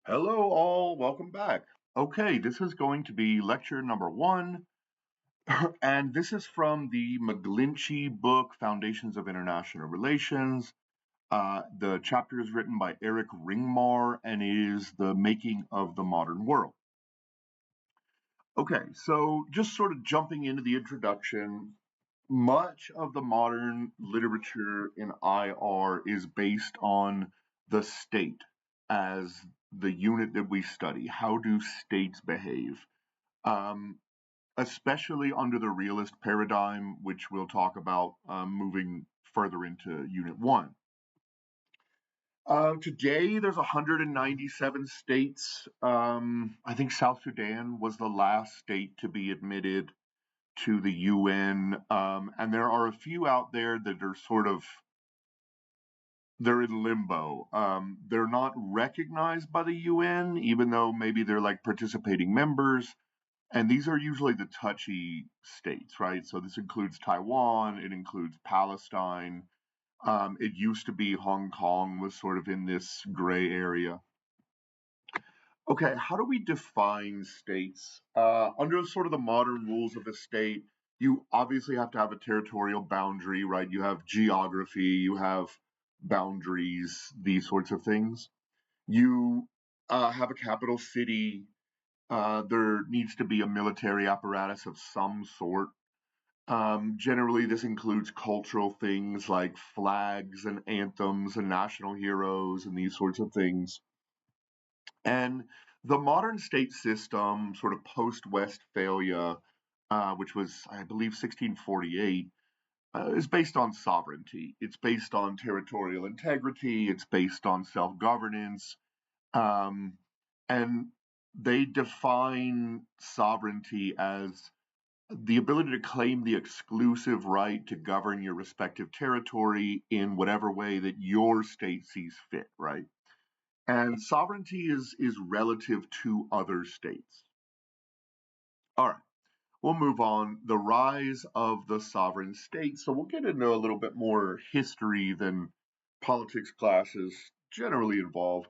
Hello, all. Welcome back. Okay, this is going to be lecture number one, and this is from the McGlinchey book, Foundations of International Relations. The chapter is written by Eric Ringmar and is The Making of the Modern World. Okay, so just sort of jumping into the introduction, much of the modern literature in IR is based on the state as the unit that we study. How do states behave? Um, Especially under the realist paradigm, which we'll talk about moving further into Unit 1. Today, there's 197 states. I think South Sudan was the last state to be admitted to the UN, and there are a few out there that are they're in limbo. They're not recognized by the UN, even though maybe they're like participating members. And these are usually the touchy states, right? So this includes Taiwan, it includes Palestine. It used to be Hong Kong was sort of in this gray area. Okay, how do we define states? Under sort of the modern rules of a state, you obviously have to have a territorial boundary, right? You have geography, you have boundaries, these sorts of things. You have a capital city. There needs to be a military apparatus of some sort. Generally, this includes cultural things like flags and anthems and national heroes and these sorts of things. And the modern state system, sort of post Westphalia, which was, I believe, 1648, is based on sovereignty. It's based on territorial integrity. It's based on self governance. Um, and they define sovereignty as the ability to claim the exclusive right to govern your respective territory in whatever way that your state sees fit, right? And sovereignty is relative to other states. All right, we'll move on. The rise of the sovereign state. So we'll get into a little bit more history than politics classes generally involve.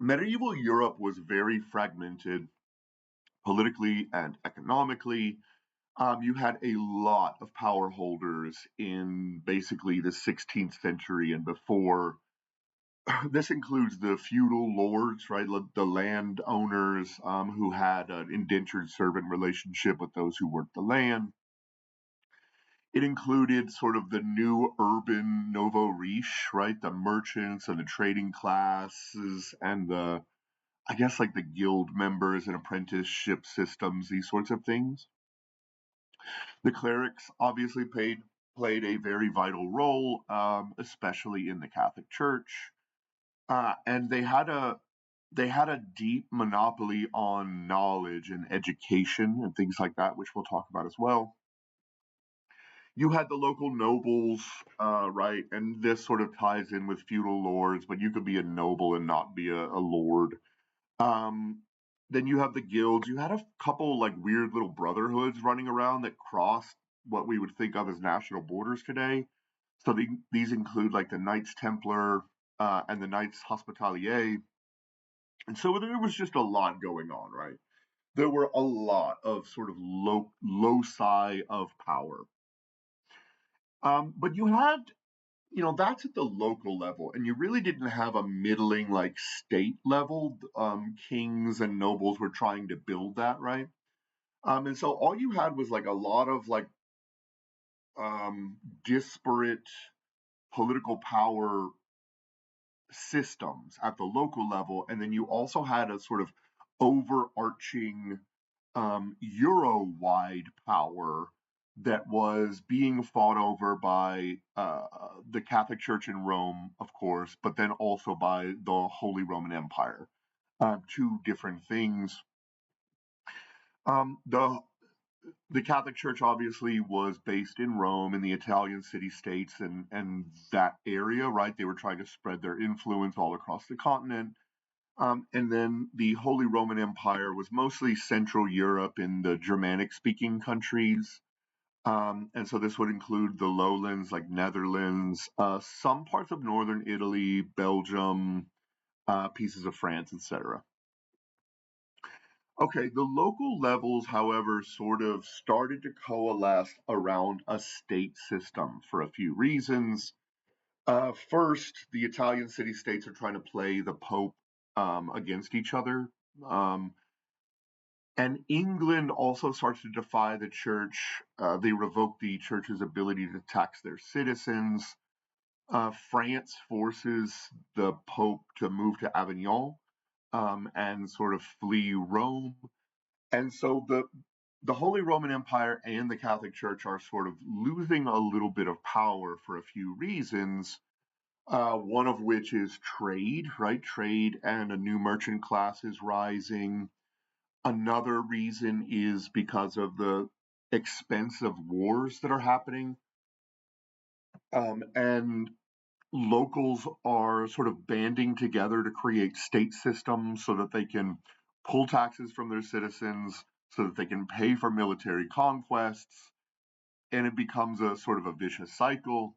Medieval Europe was very fragmented politically and economically. You had a lot of power holders in basically the 16th century and before. This includes the feudal lords, right? The landowners who had an indentured servant relationship with those who worked the land. It included sort of the new urban nouveau riche, right? The merchants and the trading classes and I guess, like the guild members and apprenticeship systems, these sorts of things. The clerics obviously played a very vital role, especially in the Catholic Church, and they had a deep monopoly on knowledge and education and things like that, which we'll talk about as well. You had the local nobles, right, and this sort of ties in with feudal lords, but you could be a noble and not be a lord. Um, then you have the guilds. You had a couple like weird little brotherhoods running around that crossed what we would think of as national borders today. So these include like the Knights Templar and the Knights Hospitalier. And so there was just a lot going on, right? There were a lot of sort of loci of power. But you had, that's at the local level, and you really didn't have a middling like state level. Kings and nobles were trying to build that, right? And so all you had was like a lot of like disparate political power systems at the local level, and then you also had a sort of overarching Euro-wide power that was being fought over by the Catholic Church in Rome, of course, but then also by the Holy Roman Empire. Two different things. The Catholic Church obviously was based in Rome in the Italian city states and that area, right? They were trying to spread their influence all across the continent. And then the Holy Roman Empire was mostly Central Europe in the Germanic speaking countries. And so this would include the lowlands like Netherlands, some parts of northern Italy, Belgium, pieces of France, etc. Okay, the local levels, however, sort of started to coalesce around a state system for a few reasons. First, the Italian city states are trying to play the Pope against each other. Um, and England also starts to defy the church. They revoke the church's ability to tax their citizens. France forces the Pope to move to Avignon and sort of flee Rome. And so the Holy Roman Empire and the Catholic Church are sort of losing a little bit of power for a few reasons. One of which is trade, right? Trade and a new merchant class is rising. Another reason is because of the expensive wars that are happening. And locals are sort of banding together to create state systems so that they can pull taxes from their citizens, so that they can pay for military conquests, and it becomes a sort of a vicious cycle.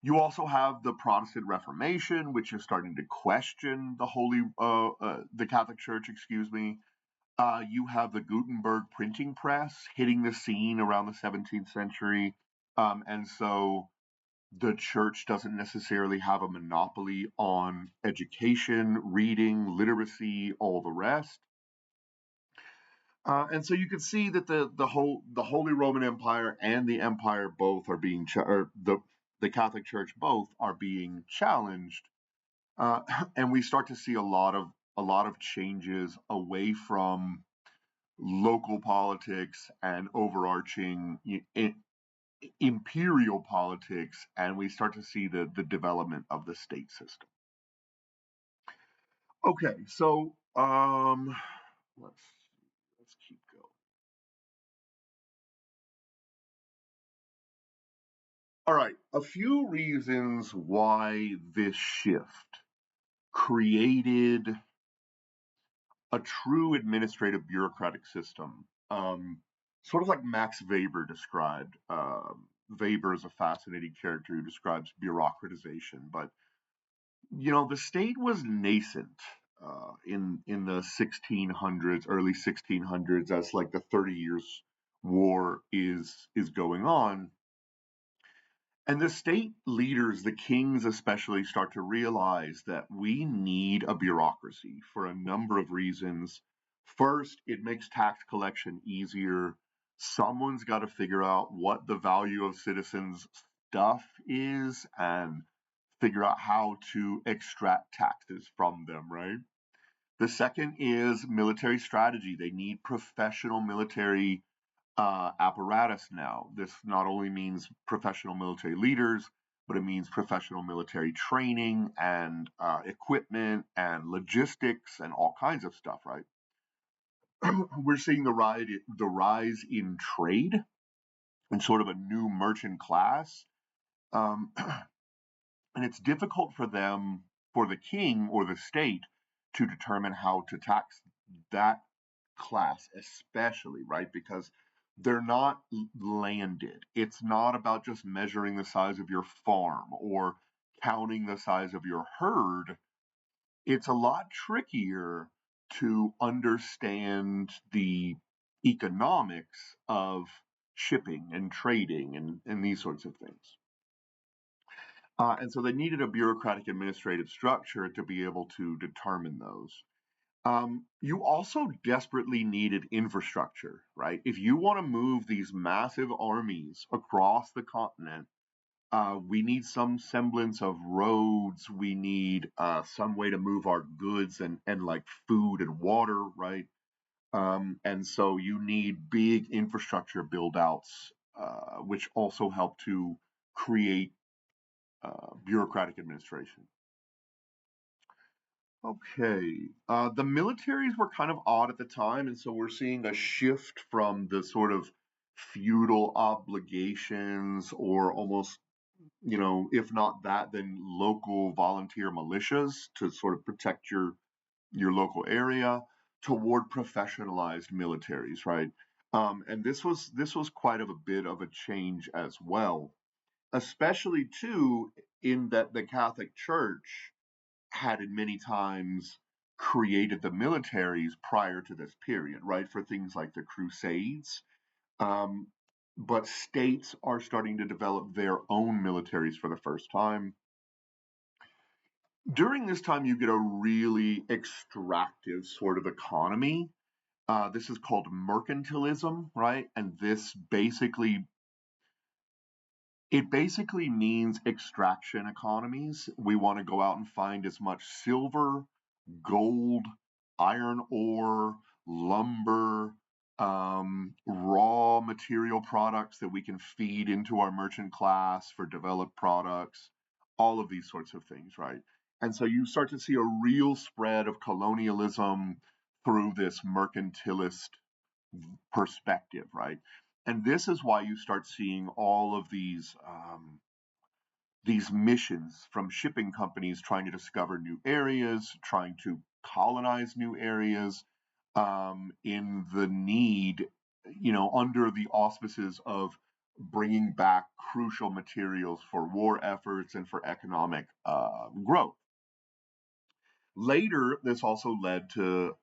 You also have the Protestant Reformation, which is starting to question the Catholic Church, excuse me. You have the Gutenberg printing press hitting the scene around the 17th century. And so the church doesn't necessarily have a monopoly on education, reading, literacy, all the rest. And so you can see that the Holy Roman Empire and the Empire both are being or the Catholic Church both are being challenged, uh, and we start to see a lot of changes away from local politics and overarching imperial politics, and we start to see the development of the state system. Okay, so let's let's keep going. All right, a few reasons why this shift created a true administrative bureaucratic system. Sort of like Max Weber described. Weber is a fascinating character who describes bureaucratization, but the state was nascent in the 1600s, early 1600s, as like the 30 Years War is going on. And the state leaders, the kings especially, start to realize that we need a bureaucracy for a number of reasons. First, it makes tax collection easier. Someone's got to figure out what the value of citizens' stuff is and figure out how to extract taxes from them, right? The second is military strategy. They need professional military apparatus now. This not only means professional military leaders, but it means professional military training and equipment and logistics and all kinds of stuff, right? We're seeing the rise in trade and sort of a new merchant class. Um, and it's difficult for them, for the king or the state, to determine how to tax that class, especially, right? Because they're not landed. It's not about just measuring the size of your farm or counting the size of your herd. It's a lot trickier to understand the economics of shipping and trading and these sorts of things. And so they needed a bureaucratic administrative structure to be able to determine those. You also desperately needed infrastructure, right? If you want to move these massive armies across the continent, we need some semblance of roads. We need some way to move our goods and like food and water, right? And so you need big infrastructure build outs, which also help to create bureaucratic administration. Okay. The militaries were kind of odd at the time, and so we're seeing a shift from the sort of feudal obligations or almost, if not that, then local volunteer militias to sort of protect your local area toward professionalized militaries, right? And this was quite of a bit of a change as well, especially too in that the Catholic Church had in many times created the militaries prior to this period, right? For things like the Crusades. Um, but states are starting to develop their own militaries for the first time. During this time, you get a really extractive sort of economy. This is called mercantilism, right? And it basically means extraction economies. We want to go out and find as much silver, gold, iron ore, lumber, raw material products that we can feed into our merchant class for developed products, all of these sorts of things, right? And so you start to see a real spread of colonialism through this mercantilist perspective, right? And this is why you start seeing all of these missions from shipping companies trying to discover new areas, trying to colonize new areas, in the need, under the auspices of bringing back crucial materials for war efforts and for economic growth. Later, this also led to,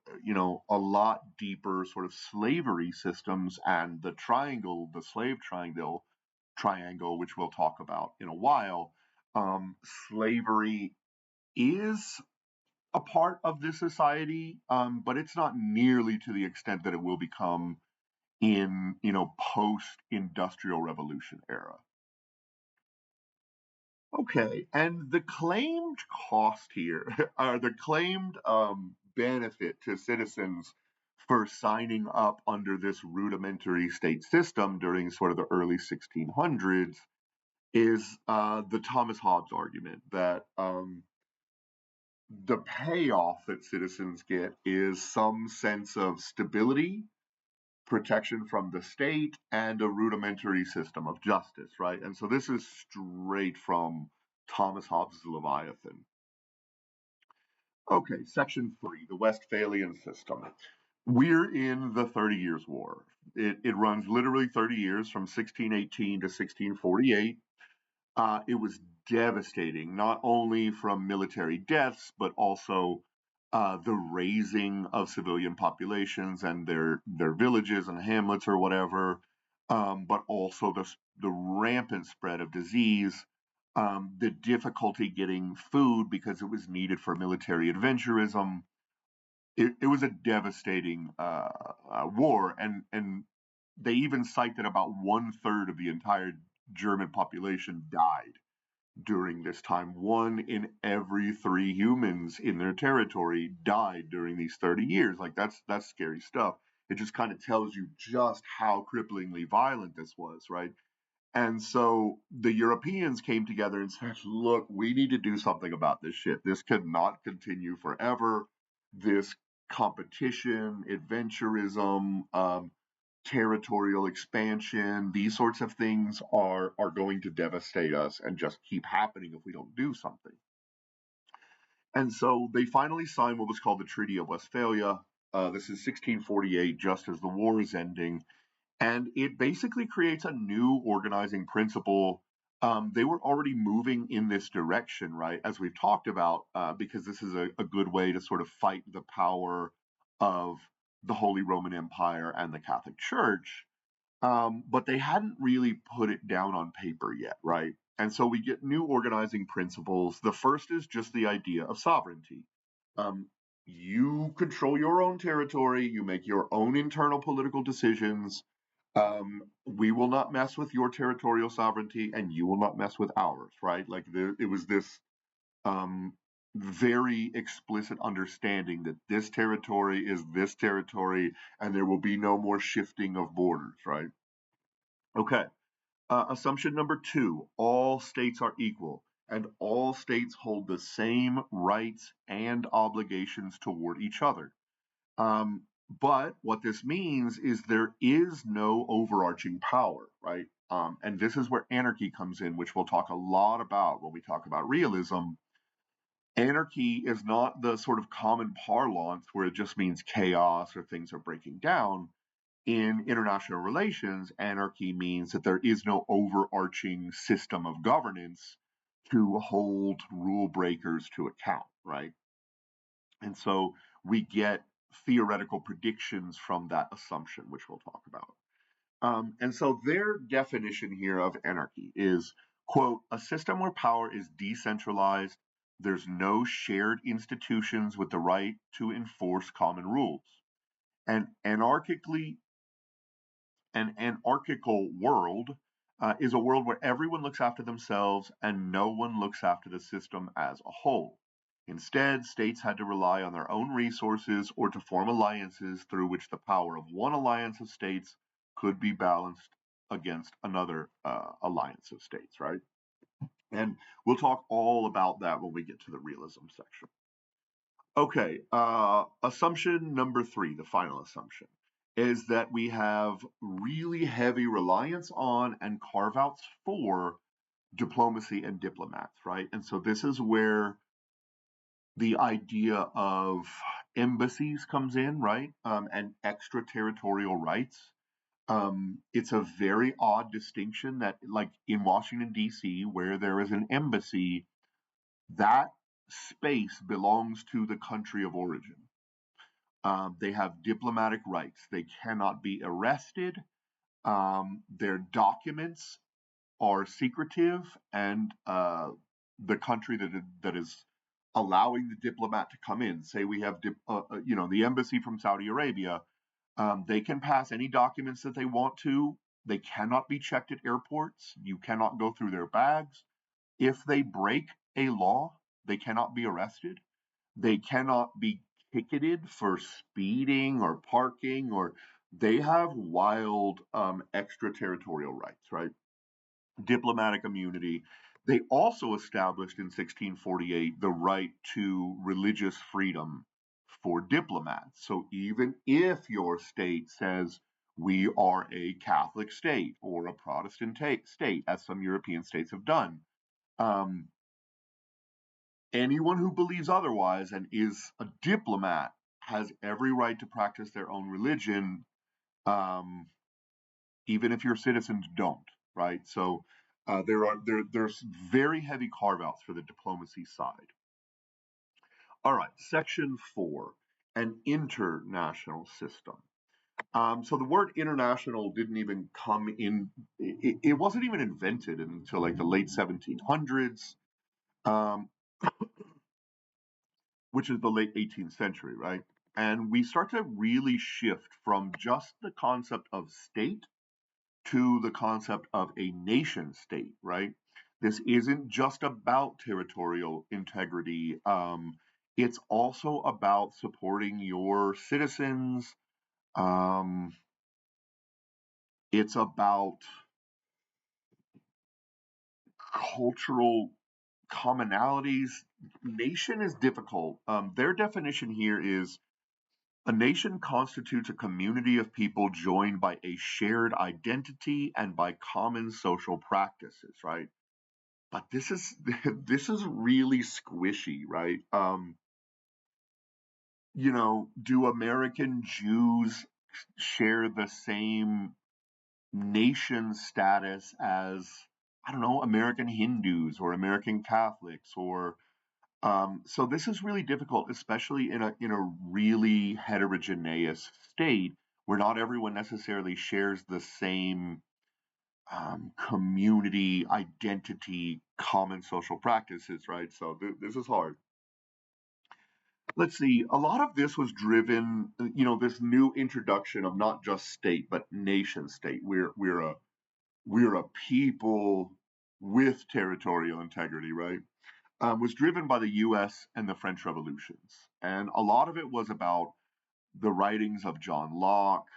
a lot deeper sort of slavery systems and the triangle, the slave triangle, which we'll talk about in a while. Um, Slavery is a part of this society, but it's not nearly to the extent that it will become in, post-industrial revolution era. Okay, and the claimed cost here, or the claimed benefit to citizens for signing up under this rudimentary state system during sort of the early 1600s is the Thomas Hobbes argument that the payoff that citizens get is some sense of stability, protection from the state, and a rudimentary system of justice, right? And so this is straight from Thomas Hobbes' Leviathan. Okay, section 3, the Westphalian system. We're in the 30 Years' War. It runs literally 30 years from 1618 to 1648. It was devastating, not only from military deaths, but also the raising of civilian populations and their villages and hamlets or whatever, but also the rampant spread of disease, the difficulty getting food because it was needed for military adventurism. It was a devastating war, and they even cite that about one third of the entire German population died during this time. One in every three humans in their territory died during these 30 years. Like that's scary stuff. It just kind of tells you just how cripplingly violent this was, right? And so the Europeans came together and said, look, we need to do something about this shit. This cannot continue forever. This competition, adventurism, territorial expansion, these sorts of things are going to devastate us and just keep happening if we don't do something. And so they finally signed what was called the Treaty of Westphalia. This is 1648, just as the war is ending, and it basically creates a new organizing principle. They were already moving in this direction, right? As we've talked about, because this is a good way to sort of fight the power of the Holy Roman Empire and the Catholic Church. But they hadn't really put it down on paper yet, right? And so we get new organizing principles. The first is just the idea of sovereignty. Um, you control your own territory, you make your own internal political decisions. We will not mess with your territorial sovereignty, and you will not mess with ours, right? Like it was this um, very explicit understanding that this territory is this territory, and there will be no more shifting of borders, right? Okay. Assumption number two, all states are equal, and all states hold the same rights and obligations toward each other. Um, but what this means is there is no overarching power, right? And this is where anarchy comes in, which we'll talk a lot about when we talk about realism. Anarchy is not the sort of common parlance where it just means chaos or things are breaking down. In international relations, anarchy means that there is no overarching system of governance to hold rule breakers to account, right? And so we get theoretical predictions from that assumption, which we'll talk about. And so their definition here of anarchy is, quote, a system where power is decentralized, there's no shared institutions with the right to enforce common rules. And an anarchical world is a world where everyone looks after themselves and no one looks after the system as a whole. Instead, states had to rely on their own resources or to form alliances through which the power of one alliance of states could be balanced against another alliance of states, right? And we'll talk all about that when we get to the realism section. Okay, assumption number three, the final assumption, is that we have really heavy reliance on and carve outs for diplomacy and diplomats, right? And so this is where the idea of embassies comes in, right? And extraterritorial rights. It's a very odd distinction that, like in Washington, D.C., where there is an embassy, that space belongs to the country of origin. They have diplomatic rights. They cannot be arrested. Their documents are secretive, and the country that is allowing the diplomat to come in, say we have, the embassy from Saudi Arabia, they can pass any documents that they want to. They cannot be checked at airports. You cannot go through their bags. If they break a law, they cannot be arrested. They cannot be ticketed for speeding or parking, or they have wild extraterritorial rights, right? Diplomatic immunity. They also established in 1648 the right to religious freedom for diplomats. So even if your state says we are a Catholic state or a Protestant state, as some European states have done, um, anyone who believes otherwise and is a diplomat has every right to practice their own religion, um, even if your citizens don't, right? So there's very heavy carve outs for the diplomacy side. All right, section 4, an international system. So the word international didn't even come in; it wasn't even invented until like the late 1700s. Um, which is the late 18th century, right? And we start to really shift from just the concept of state to the concept of a nation state, right? This isn't just about territorial integrity. It's also about supporting your citizens. Um, it's about cultural commonalities. Nation is difficult. Their definition here is a nation constitutes a community of people joined by a shared identity and by common social practices, right? But this is this is really squishy, right? Do American Jews share the same nation status as, I don't know, American Hindus or American Catholics, or so this is really difficult, especially in a really heterogeneous state where not everyone necessarily shares the same community identity, common social practices, right? So this is hard. Let's see. A lot of this was driven, this new introduction of not just state but nation state. We're a people with territorial integrity, right? Was driven by the US and the French revolutions. And a lot of it was about the writings of John Locke,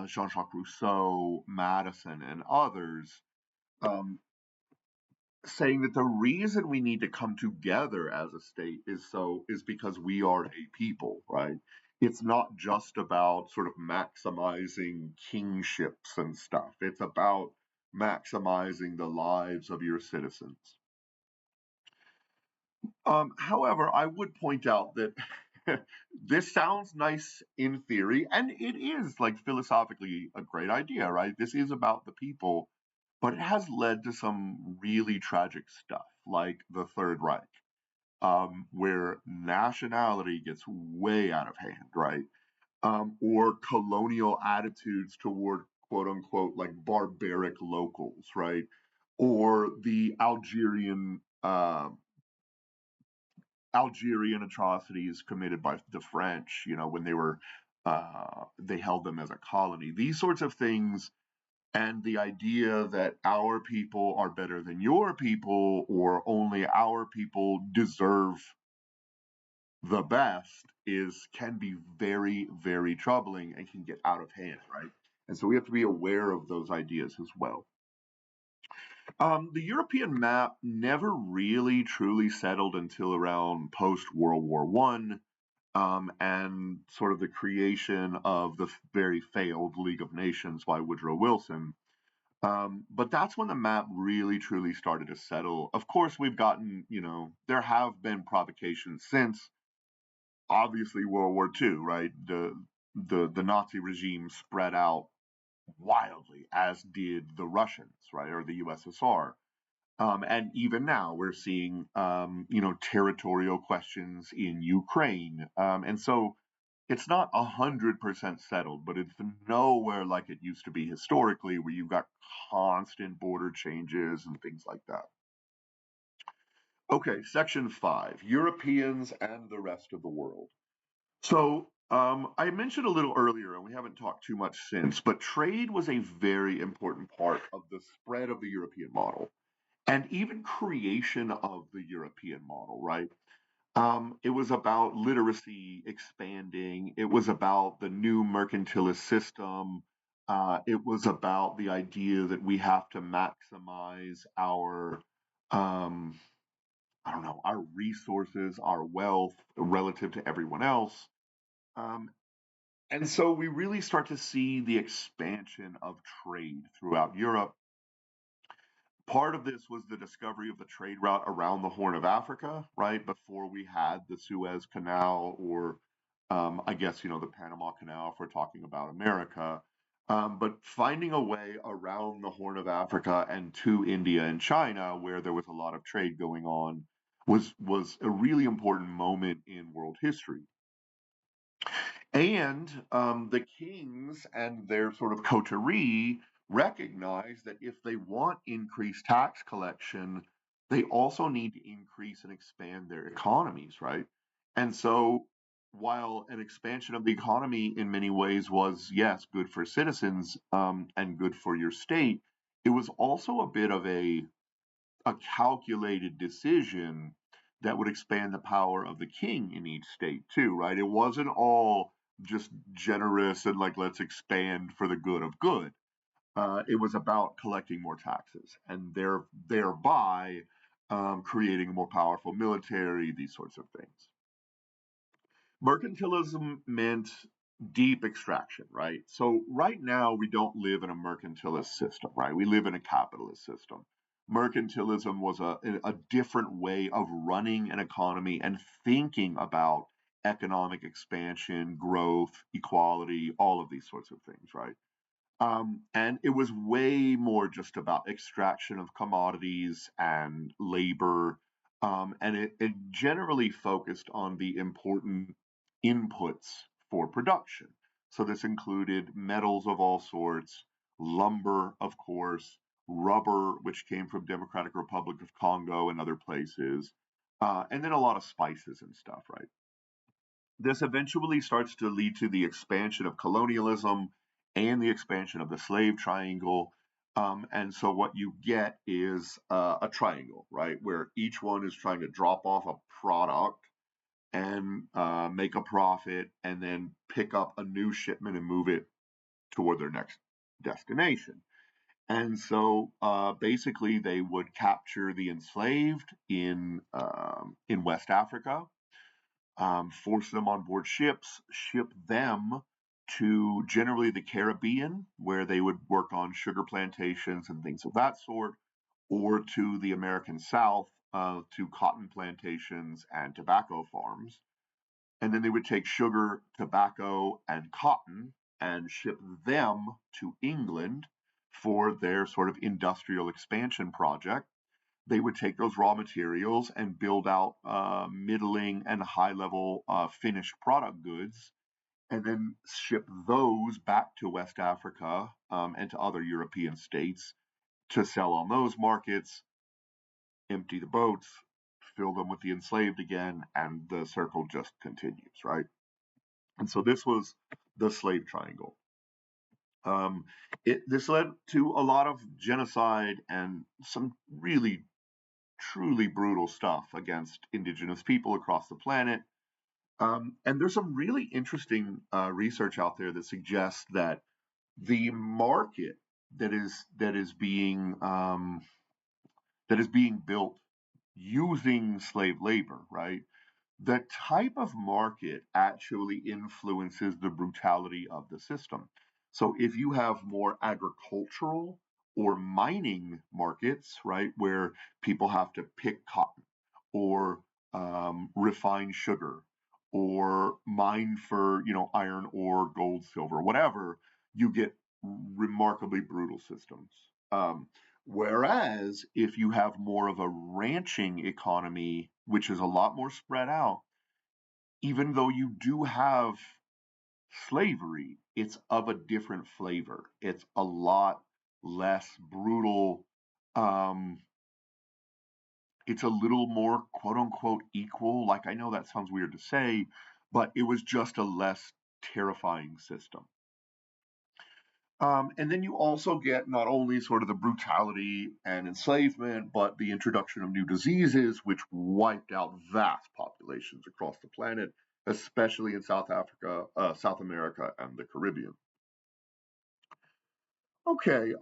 Jean Jacques Rousseau, Madison, and others, um, saying that the reason we need to come together as a state is because we are a people, right? It's not just about sort of maximizing kingships and stuff. It's about maximizing the lives of your citizens. However, I would point out that This sounds nice in theory, and it is like philosophically a great idea, right? This is about the people, but it has led to some really tragic stuff, like the Third Reich, where nationality gets way out of hand, right? Or colonial attitudes toward quote unquote like barbaric locals, right? Or the Algerian atrocities committed by the French, when they held them as a colony. These sorts of things, and the idea that our people are better than your people, or only our people deserve the best, is can be very, very troubling and can get out of hand, right? And so we have to be aware of those ideas as well. The European map never really truly settled until around post World War One, and sort of the creation of the very failed League of Nations by Woodrow Wilson. But that's when the map really truly started to settle. Of course, we've gotten, there have been provocations since, obviously, World War II, right? The Nazi regime spread out wildly, as did the Russians, right, or the USSR. And even now, we're seeing, territorial questions in Ukraine. And so it's not 100% settled, but it's nowhere like it used to be historically, where you've got constant border changes and things like that. Okay, section 5, Europeans and the rest of the world. So I mentioned a little earlier, and we haven't talked too much since, but trade was a very important part of the spread of the European model and even creation of the European model, right? It was about literacy expanding. It was about the new mercantilist system. It was about the idea that we have to maximize our, um, I don't know, our resources, our wealth relative to everyone else. Um, and so we really start to see the expansion of trade throughout Europe. Part of this was the discovery of the trade route around the Horn of Africa, right? Before we had the Suez Canal, or I guess, the Panama Canal, if we're talking about America. But finding a way around the Horn of Africa and to India and China, where there was a lot of trade going on, was a really important moment in world history. And the kings and their sort of coterie recognize that if they want increased tax collection, they also need to increase and expand their economies, right? And so, while an expansion of the economy in many ways was, yes, good for citizens, and good for your state, it was also a bit of a calculated decision that would expand the power of the king in each state too, right? It wasn't all just generous and like let's expand for the good of good. It was about collecting more taxes and thereby creating a more powerful military, these sorts of things. Mercantilism meant deep extraction, right? So right now we don't live in a mercantilist system, right? We live in a capitalist system. Mercantilism was a different way of running an economy and thinking about economic expansion, growth, equality, all of these sorts of things, right? And it was way more just about extraction of commodities and labor. And it generally focused on the important inputs for production. So this included metals of all sorts, lumber, of course, rubber, which came from Democratic Republic of Congo and other places, and then a lot of spices and stuff, right? This eventually starts to lead to the expansion of colonialism and the expansion of the slave triangle. And so what you get is a triangle, right, where each one is trying to drop off a product and make a profit, and then pick up a new shipment and move it toward their next destination. And so basically, they would capture the enslaved in West Africa, force them on board ships, ship them to generally the Caribbean, where they would work on sugar plantations and things of that sort, or to the American South, to cotton plantations and tobacco farms. And then they would take sugar, tobacco, and cotton and ship them to England for their sort of industrial expansion project. They would take those raw materials and build out middling and high level finished product goods and then ship those back to West Africa and to other European states to sell on those markets, empty the boats, fill them with the enslaved again, and the circle just continues, right? And so this was the slave triangle. Um, this led to a lot of genocide and some really, truly brutal stuff against indigenous people across the planet. And there's some really interesting research out there that suggests that the market that is being built using slave labor, right? The type of market actually influences the brutality of the system. So if you have more agricultural or mining markets, right, where people have to pick cotton or refine sugar or mine for, iron ore, gold, silver, whatever, you get remarkably brutal systems. Um, Whereas if you have more of a ranching economy, which is a lot more spread out, even though you do have slavery, it's of a different flavor. It's a lot less brutal. Um, it's a little more quote unquote equal. Like, I know that sounds weird to say, but it was just a less terrifying system. And then you also get not only sort of the brutality and enslavement, but the introduction of new diseases, which wiped out vast populations across the planet, especially in South Africa, South America, and the Caribbean. Okay,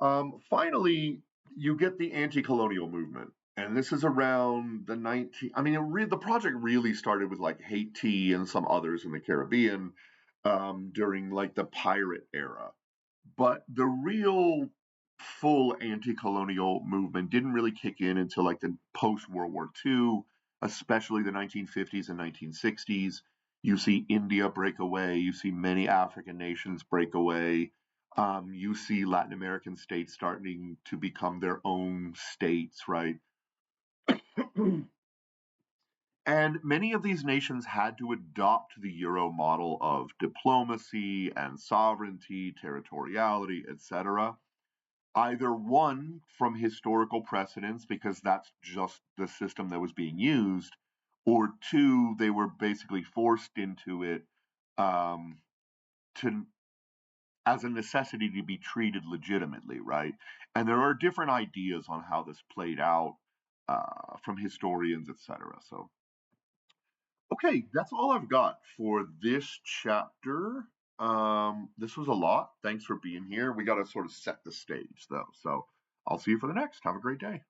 finally, you get the anti-colonial movement, and this is around the 19. I mean, the project really started with like Haiti and some others in the Caribbean during like the pirate era. But the real full anti-colonial movement didn't really kick in until like the post-World War II, especially the 1950s and 1960s. You see India break away. You see many African nations break away. You see Latin American states starting to become their own states, right? And many of these nations had to adopt the Euro model of diplomacy and sovereignty, territoriality, etc. Either one, from historical precedents, because that's just the system that was being used, or two, they were basically forced into it um, to as a necessity to be treated legitimately, right? And there are different ideas on how this played out from historians, etc. So, okay, that's all I've got for this chapter. This was a lot. Thanks for being here. We got to sort of set the stage, though. So, I'll see you for the next. Have a great day.